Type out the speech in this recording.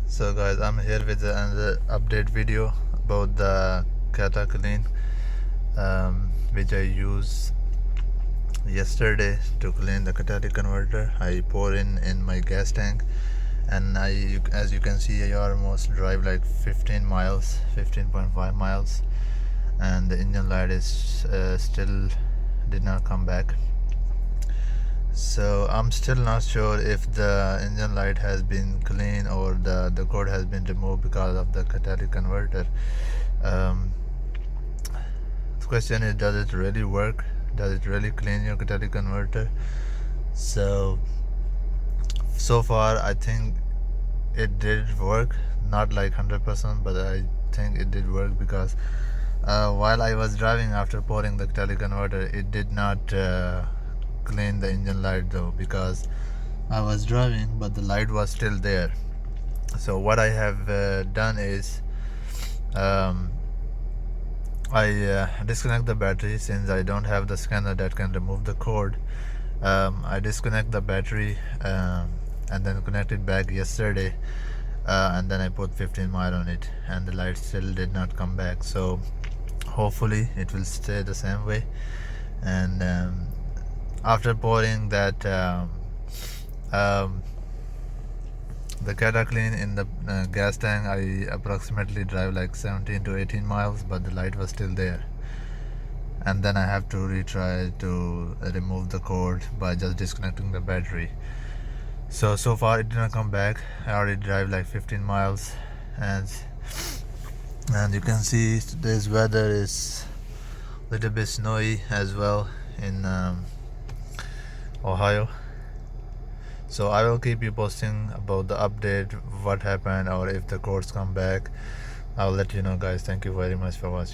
So guys, I'm here with another update video about the Cata clean, which I used yesterday to clean the catalytic converter. I pour in my gas tank, and as you can see, I almost drive like 15 miles, 15.5 miles, and the engine light is still did not come back. So I'm still not sure if the engine light has been clean or the cord has been removed because of the catalytic converter. The question is, does it really work? Does it really clean your catalytic converter? So far I think it did work, not like 100%, but I think it did work because while I was driving after pouring the catalytic converter, it did not clean the engine light though, because I was driving but the light was still there. So what I have done is I disconnect the battery, since I don't have the scanner that can remove the cord. I disconnect the battery and then connect it back yesterday, and then I put 15 mile on it, and the light still did not come back. So hopefully it will stay the same way. And after pouring that the Cata clean in the gas tank, I approximately drive like 17 to 18 miles, but the light was still there. And then I have to retry to remove the cord by just disconnecting the battery. So far it did not come back. I already drive like 15 miles, and you can see today's weather is a little bit snowy as well in Ohio. So I will keep you posting about the update, what happened, or if the codes come back. I'll let you know, guys. Thank you very much for watching.